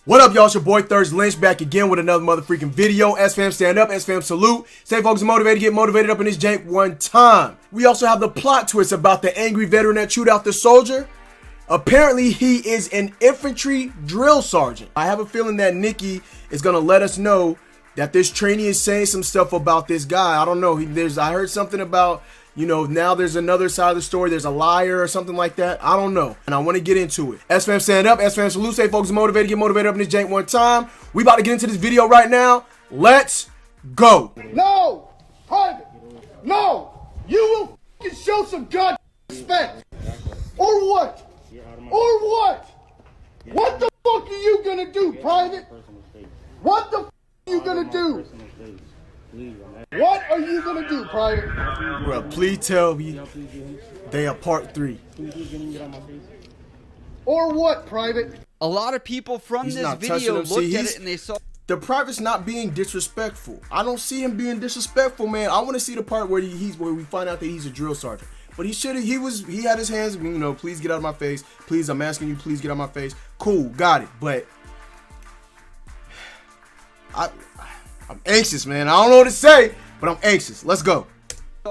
What up, y'all? It's your boy Lynch back again with another motherfucking video. SFAM stand up, SFAM salute. Stay focused and motivated, get motivated up in this jank one time. We also have the plot twist about the angry veteran that chewed out the soldier. Apparently, he is an infantry drill sergeant. I have a feeling that Nikki is gonna let us know that this trainee is saying some stuff about this guy. I don't know. I heard something about, you know, now there's another side of the story. There's a liar or something like that. I don't know. And I want to get into it. SFAM stand up. SFAM salute. Stay focused and motivated. Get motivated up in this jank one time. We about to get into this video right now. Let's go. No! Private! No! You will f***ing show some god respect! Or what? Or what? What the fuck are you gonna do, Private? What the f*** are you gonna do? What are you gonna do, Private? Bro, please tell me they are part 3. Or what, Private? A lot of people from this video looked at it and they saw the private's not being disrespectful. I don't see him being disrespectful, man. I want to see the part where where we find out that he's a drill sergeant. But he had his hands, you know, please get out of my face. Please, I'm asking you, please get out of my face. Cool, got it. But I'm anxious, man. I don't know what to say, but I'm anxious. Let's go.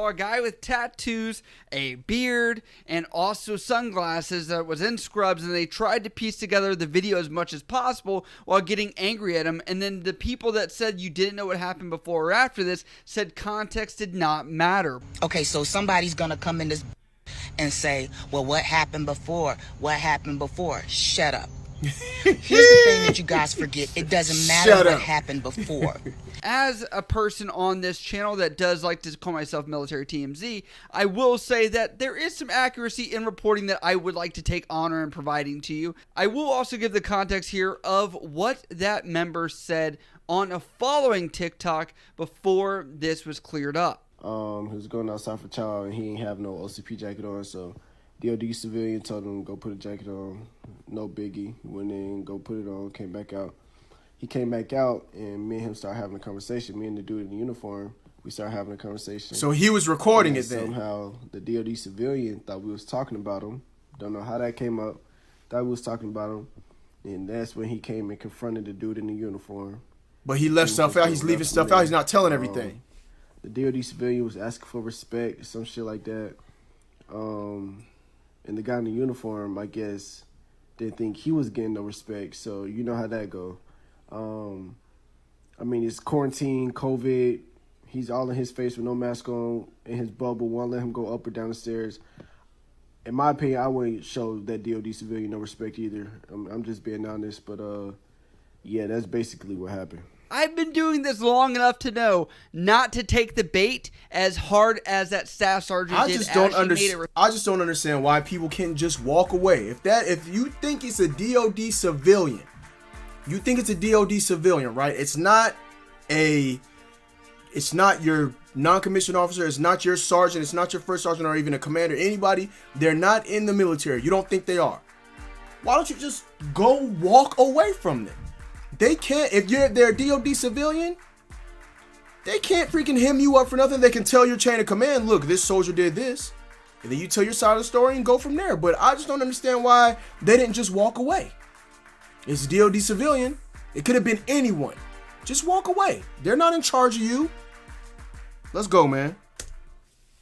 a guy with tattoos, a beard, and also sunglasses that was in scrubs, and they tried to piece together the video as much as possible while getting angry at him. And then the people that said you didn't know what happened before or after this said context did not matter. Okay, so somebody's gonna come in this and say, well, what happened before? What happened before? Shut up. Here's the thing that you guys forget. It doesn't matter what happened before. As a person on this channel that does like to call myself Military TMZ, I will say that there is some accuracy in reporting that I would like to take honor in providing to you. I will also give the context here of what that member said on a following TikTok before this was cleared up. He was going outside for chow and he ain't have no OCP jacket on, so DOD civilian told him go put a jacket on. No biggie. Went in, go put it on, came back out. He came back out and me and him started having a conversation. Me and the dude in the uniform, we started having a conversation. So he was recording it then? Somehow the DOD civilian thought we was talking about him. Don't know how that came up. Thought we was talking about him. And that's when he came and confronted the dude in the uniform. But he left stuff out. He's leaving stuff out. He's not telling everything. The DOD civilian was asking for respect, some shit like that. And the guy in the uniform, I guess, didn't think he was getting no respect. So you know how that go. I mean, it's quarantine, COVID. He's all in his face with no mask on in his bubble. Won't let him go up or down the stairs. In my opinion, I wouldn't show that DOD civilian no respect either. I'm just being honest. But, yeah, that's basically what happened. I've been doing this long enough to know not to take the bait as hard as that staff sergeant did. I just don't understand why people can't just walk away. If you think it's a DOD civilian, you think it's a DOD civilian, right? It's not your non-commissioned officer. It's not your sergeant. It's not your first sergeant or even a commander. Anybody, they're not in the military. You don't think they are. Why don't you just go walk away from them? They can't, if they're a DOD civilian, they can't freaking hem you up for nothing. They can tell your chain of command, look, this soldier did this. And then you tell your side of the story and go from there. But I just don't understand why they didn't just walk away. It's a DOD civilian. It could have been anyone. Just walk away. They're not in charge of you. Let's go, man.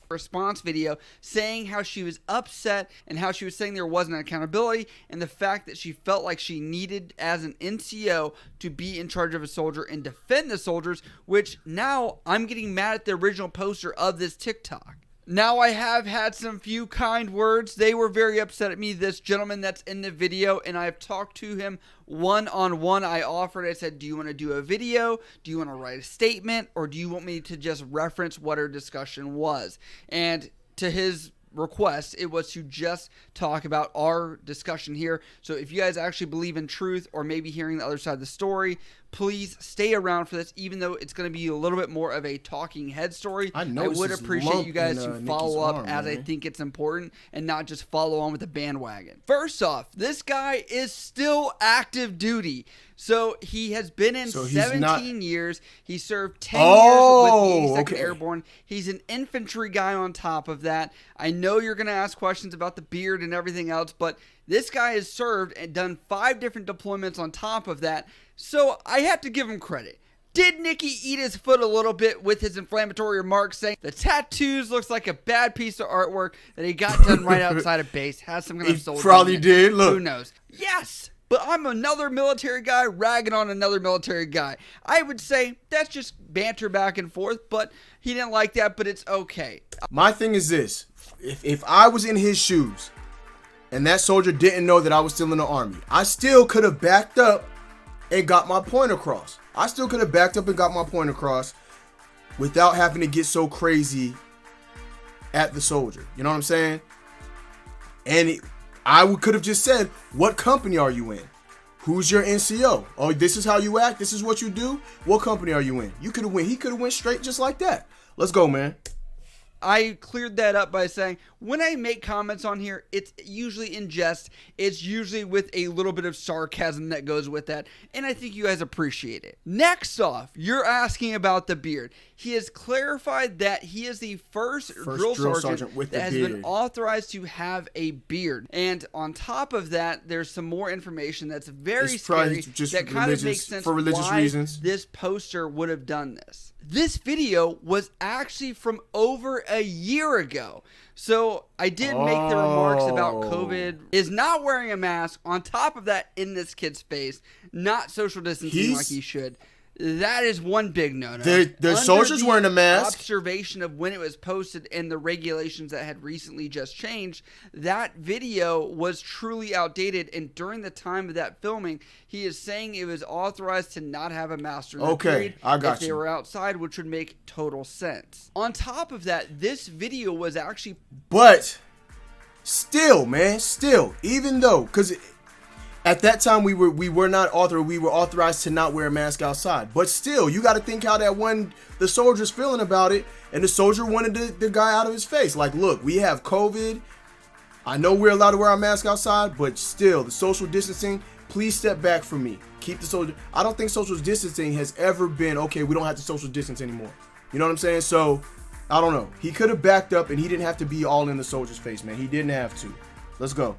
Response video saying how she was upset and how she was saying there wasn't accountability and the fact that she felt like she needed as an NCO to be in charge of a soldier and defend the soldiers, which now I'm getting mad at the original poster of this TikTok. Now I have had some few kind words. They were very upset at me, this gentleman that's in the video, and I've talked to him one-on-one. I offered, I said, do you want to do a video? Do you want to write a statement? Or do you want me to just reference what our discussion was? And to his request, it was to just talk about our discussion here. So if you guys actually believe in truth or maybe hearing the other side of the story, please stay around for this, even though it's going to be a little bit more of a talking head story. I would appreciate you guys to follow up as I think it's important and not just follow on with the bandwagon. First off, this guy is still active duty. So he has been in 17 years. He served 10 years with the 82nd Airborne. He's an infantry guy on top of that. I know you're going to ask questions about the beard and everything else, but this guy has served and done 5 different deployments on top of that, so I have to give him credit. Did Nicky eat his foot a little bit with his inflammatory remarks saying the tattoos looks like a bad piece of artwork that he got done right outside of base? Has some kind of soldier. He probably did. Look. Who knows? Yes, but I'm another military guy ragging on another military guy. I would say that's just banter back and forth, but he didn't like that, but it's okay. My thing is this. If I was in his shoes and that soldier didn't know that I was still in the Army, I still could have backed up and got my point across. I still could have backed up and got my point across without having to get so crazy at the soldier. You know what I'm saying? And I could have just said, what company are you in? Who's your NCO? Oh, this is how you act? This is what you do? What company are you in? You could have went. He could have went straight just like that. Let's go, man. I cleared that up by saying when I make comments on here, it's usually in jest. It's usually with a little bit of sarcasm that goes with that, and I think you guys appreciate it. Next off, you're asking about the beard. He has clarified that he is the first drill sergeant with that has beard. been authorized to have a beard. And on top of that, there's some more information that's very scary that kind of makes sense for religious why reasons. This poster would have done this. This video was actually from over a year ago. So I did make the remarks about COVID is not wearing a mask. On top of that, in this kid's face, not social distancing like he should. That is one big no-no. The soldiers wearing a mask. Observation of when it was posted and the regulations that had recently just changed, that video was truly outdated. And during the time of that filming, he is saying it was authorized to not have a mask during the period I got if they were outside, which would make total sense. On top of that, this video was actually... But still, man, even though, because... At that time, we were not authorized. We were authorized to not wear a mask outside. But still, you got to think how that the soldier's feeling about it, and the soldier wanted the guy out of his face. Like, look, we have COVID. I know we're allowed to wear our mask outside, but still, the social distancing. Please step back from me. Keep the social. I don't think social distancing has ever been okay. We don't have to social distance anymore. You know what I'm saying? So, I don't know. He could have backed up, and he didn't have to be all in the soldier's face, man. He didn't have to. Let's go.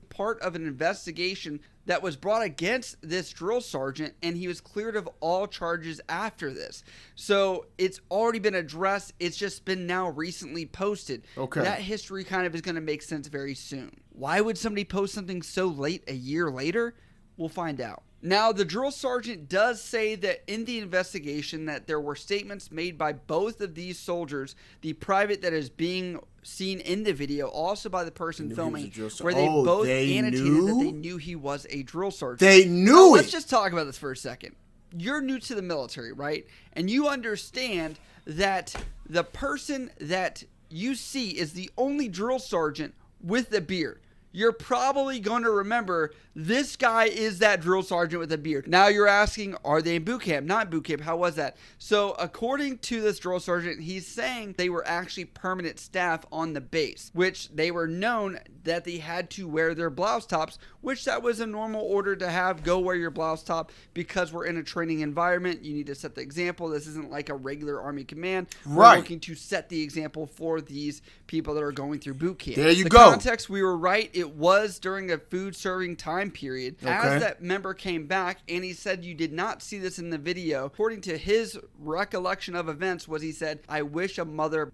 Part of an investigation that was brought against this drill sergeant, and he was cleared of all charges after this. So it's already been addressed. It's just been now recently posted. Okay. That history kind of is going to make sense very soon. Why would somebody post something so late, a year later? We'll find out. Now, the drill sergeant does say that in the investigation that there were statements made by both of these soldiers, the private that is being seen in the video, also by the person filming, where they both annotated that they knew he was a drill sergeant. They knew it! Let's just talk about this for a second. You're new to the military, right? And you understand that the person that you see is the only drill sergeant with the beard. You're probably going to remember this guy is that drill sergeant with a beard. Now you're asking, are they in boot camp? Not boot camp. How was that? So according to this drill sergeant, he's saying they were actually permanent staff on the base, which they were known that they had to wear their blouse tops, which that was a normal order to have. Go wear your blouse top because we're in a training environment. You need to set the example. This isn't like a regular Army command. Right. We're looking to set the example for these people that are going through boot camp. There you the go. Context, we were right. It was during a food serving time period. Okay. As that member came back and he said you did not see this in the video, according to his recollection of events was he said, I wish a mother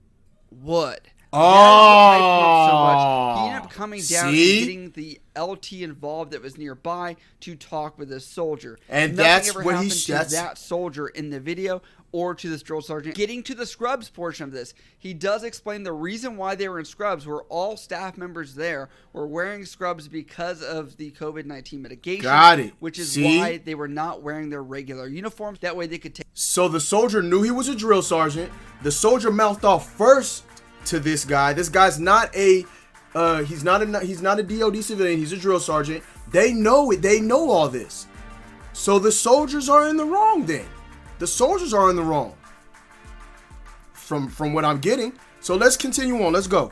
would. Oh, so much. He ended up coming down see? and getting the LT involved that was nearby to talk with this soldier. And nothing that's ever what happened he to that soldier in the video or to this drill sergeant. Getting to the scrubs portion of this, he does explain the reason why they were in scrubs were all staff members there were wearing scrubs because of the COVID-19 mitigation. Got it. Which is See? why they were not wearing their regular uniforms. That way they could take. So the soldier knew he was a drill sergeant. The soldier mouthed off first to this guy. This guy's not a he's not a DOD civilian. He's a drill sergeant. They know it. They know all this. So the soldiers are in the wrong then. The soldiers are in the wrong. From what I'm getting. So let's continue on. Let's go.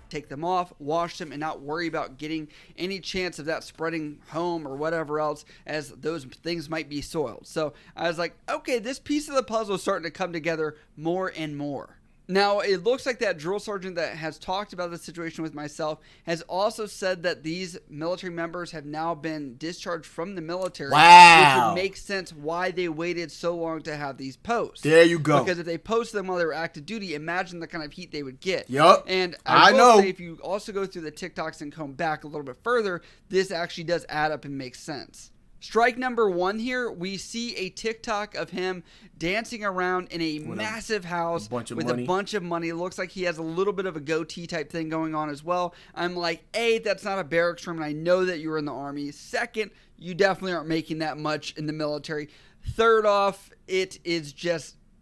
Take them off, wash them, and not worry about getting any chance of that spreading home or whatever else, as those things might be soiled. So I was like, okay, this piece of the puzzle is starting to come together more and more. Now, it looks like that drill sergeant that has talked about the situation with myself has also said that these military members have now been discharged from the military. Wow. Which would make sense why they waited so long to have these posts. There you go. Because if they posted them while they were active duty, imagine the kind of heat they would get. Yup. And I will know. say, if you also go through the TikToks and come back a little bit further, this actually does add up and make sense. Strike number 1 here, we see a TikTok of him dancing around in a massive house with a bunch of money. It looks like he has a little bit of a goatee type thing going on as well. I'm like, A, that's not a barracks room, and I know that you were in the Army. Second, you definitely aren't making that much in the military. Third off,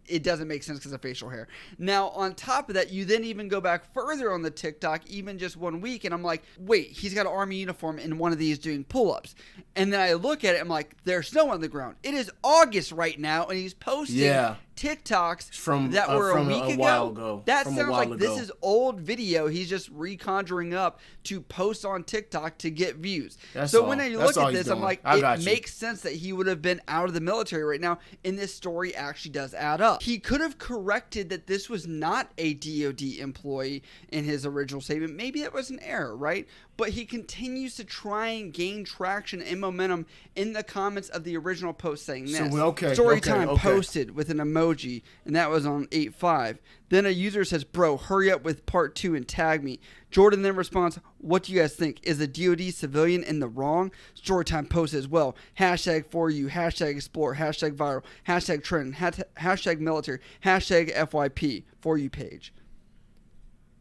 it doesn't make sense because of facial hair. Now, on top of that, you then even go back further on the TikTok, even just 1 week, and I'm like, wait, he's got an Army uniform in one of these doing pull-ups. And then I look at it, I'm like, there's snow on the ground. It is August right now, and he's posting TikToks that were a week ago. That sounds like this is old video he's just reconjuring up to post on TikTok to get views. So when I look at this, I'm like, it makes sense that he would have been out of the military right now, and this story actually does add up. He could have corrected that this was not a DOD employee in his original statement. Maybe that was an error, right? But he continues to try and gain traction and momentum in the comments of the original post saying this. Storytime posted with an emoji, and that was on 8/5. Then a user says, bro, hurry up with part 2 and tag me. Jordan then responds, what do you guys think? Is a DOD civilian in the wrong? Storytime posts as well. Hashtag for you, hashtag explore, hashtag viral, hashtag trend, hashtag military, hashtag FYP for you page.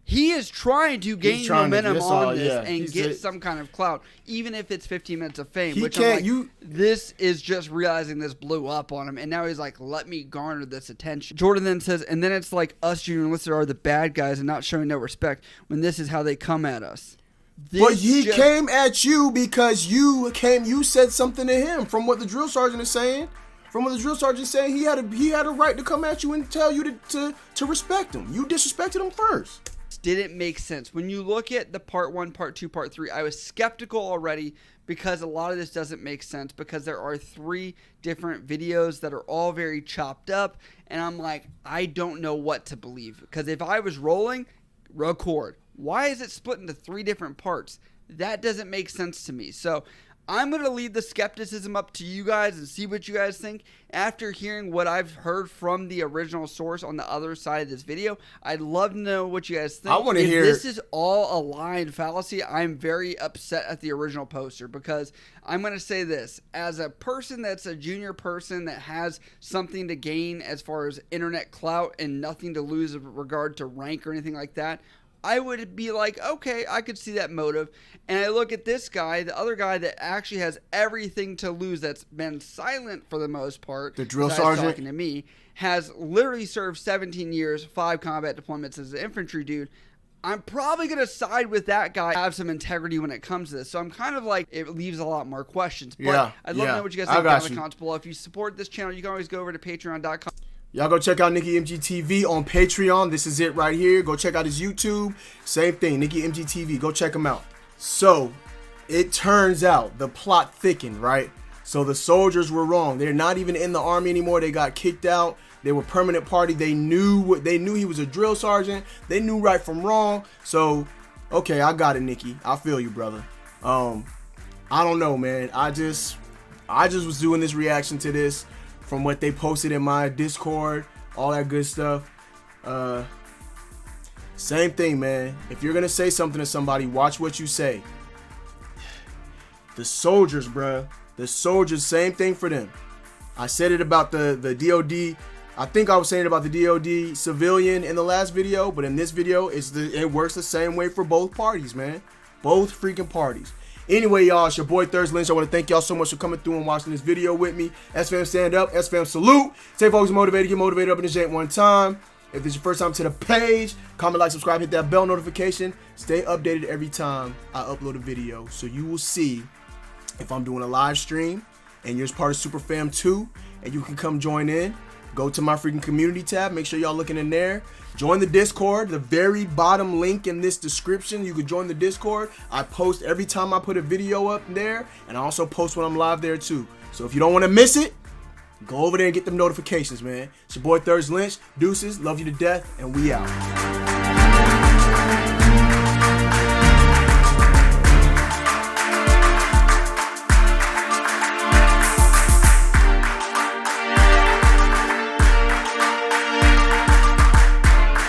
He is trying to gain momentum on this and get some kind of clout, even if it's 15 minutes of fame. This is just realizing this blew up on him, and now he's like, let me garner this attention. Jordan then says, and then it's like us junior enlisted are the bad guys and not showing no respect when this is how they come at us. But he came at you because you said something to him from what the drill sergeant is saying. From what the drill sergeant is saying, he had a right to come at you and tell you to respect him. You disrespected him first. Didn't make sense. When you look at the part 1, part 2, part 3, I was skeptical already because a lot of this doesn't make sense because there are 3 different videos that are all very chopped up, and I'm like, I don't know what to believe because if I was rolling, record. Why is it split into 3 different parts? That doesn't make sense to me. So I'm going to leave the skepticism up to you guys and see what you guys think. After hearing what I've heard from the original source on the other side of this video, I'd love to know what you guys think. I want to hear. If this is all a lie and fallacy, I'm very upset at the original poster because I'm going to say this. As a person that's a junior person that has something to gain as far as internet clout and nothing to lose in regard to rank or anything like that, I would be like, okay, I could see that motive. And I look at this guy, the other guy that actually has everything to lose, that's been silent for the most part. The drill sergeant talking to me has literally served 17 years, 5 combat deployments as an infantry dude. I'm probably going to side with that guy, have some integrity when it comes to this. So I'm kind of like, it leaves a lot more questions. But I'd love to know what you guys think down in the comments below. If you support this channel, you can always go over to patreon.com. Y'all go check out Nikki MGTV on Patreon. This is it right here. Go check out his YouTube. Same thing, Nikki MGTV. Go check him out. So, it turns out the plot thickened, right? So the soldiers were wrong. They're not even in the Army anymore. They got kicked out. They were permanent party. They knew he was a drill sergeant. They knew right from wrong. So, okay, I got it, Nikki. I feel you, brother. I don't know, man. I just was doing this reaction to this from what they posted in my Discord, all that good stuff. Same thing, man. If you're gonna say something to somebody, watch what you say. The soldiers, bruh. The soldiers, same thing for them. I said it about the DOD. I think I was saying it about the DOD civilian in the last video, but in this video, it works the same way for both parties, man. Both freaking parties. Anyway, y'all, it's your boy Lynch. I want to thank y'all so much for coming through and watching this video with me. SFAM stand up, SFAM salute. Stay focused, motivated, get motivated up in this jank one time. If this is your first time to the page, comment, like, subscribe, hit that bell notification. Stay updated every time I upload a video, so you will see if I'm doing a live stream and you're part of Super Fam 2 and you can come join in. Go to my freaking community tab. Make sure y'all looking in there. Join the Discord. The very bottom link in this description. You can join the Discord. I post every time I put a video up there. And I also post when I'm live there too. So if you don't want to miss it, Go over there and get them notifications, man. It's your boy Thurs Lynch. Deuces, love you to death, and we out.